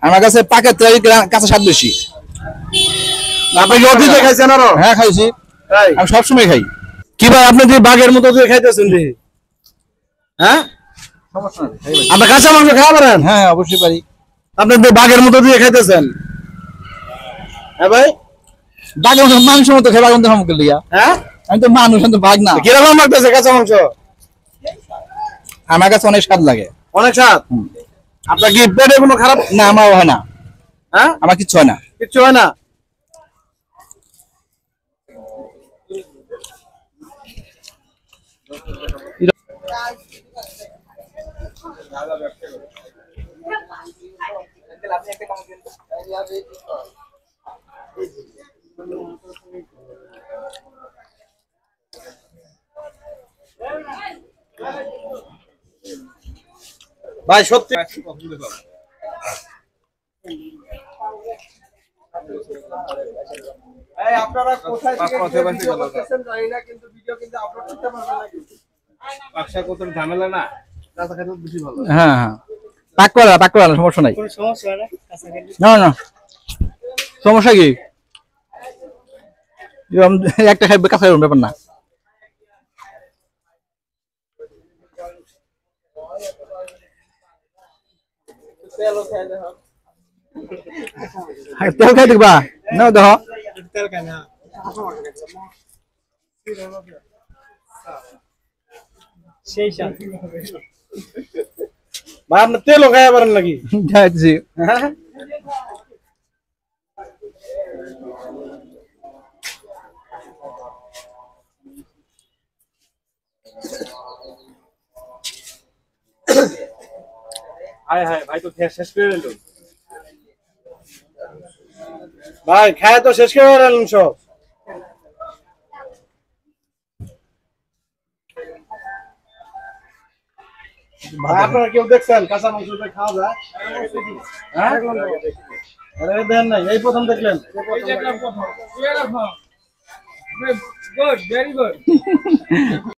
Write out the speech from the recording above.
আমার কাছে পাকের থেকে কাঁচা স্বাদ বেশি। আপনি কি অতীতে খাইছেন আরো? হ্যাঁ খাইছি, আমি সবসময় খাই। কি ভাই আপনি যে বাঘের মতো দিয়ে খাইতেছেন রে? হ্যাঁ, আপনি কাঁচা মাংস খাওয়া পারেন? হ্যাঁ অবশ্যই পারি। আপনি তো বাঘের মতো দিয়ে খাইতেছেন। হ্যাঁ ভাই, বাঘের মতো মাংস মতো খেয়ে বাঘের মতো খামু লিয়া। হ্যাঁ আমি তো মানুষ, আমি তো বাঘ না। কিরকম লাগতেছে কাঁচা মাংস? আমার কাছে অনেক স্বাদ লাগে। অনেক স্বাদ। আপনার কি পেটে কোনো খারাপ? না আমার হয় না। হ্যাঁ, আমার কিচ্ছু হয় না। কিচ্ছু হয় না। ভাই সত্যি আপনারা কোথায় থেকে ভিডিও করতেছেন জানি না, কিন্তু ভিডিও কিন্তু আপলোড করতে পারবেন না। কিন্তু ব্যবসা কত ঝামেলা না, কাঁচা খেতে বেশি ভালো। হ্যাঁ হ্যাঁ, পাক করা সমস্যা নাই। কোনো সমস্যা হয় না কাঁচা খেতে? না না, সমস্যা কি? একটা খাইবে কাঁচা খাইবে ব্যাপার না। তেল খাই দেখবা না, দেখো তেল খায় না। সেই সাথে ভাই আপনি তেলও খাইয়া পারেন নাকি? খাইছি। হ্যাঁ, হায় হায় ভাই তো খেয়ে শেষ করে দিল। ভাই খায় তো শেষ করে দিলেন সব। ভাই আপনারা কেউ দেখছেন কাঁচা মাংস খাওয়া যায়? হ্যাঁ, আরে দেন নাই, এই প্রথম দেখলেন? Good, very good.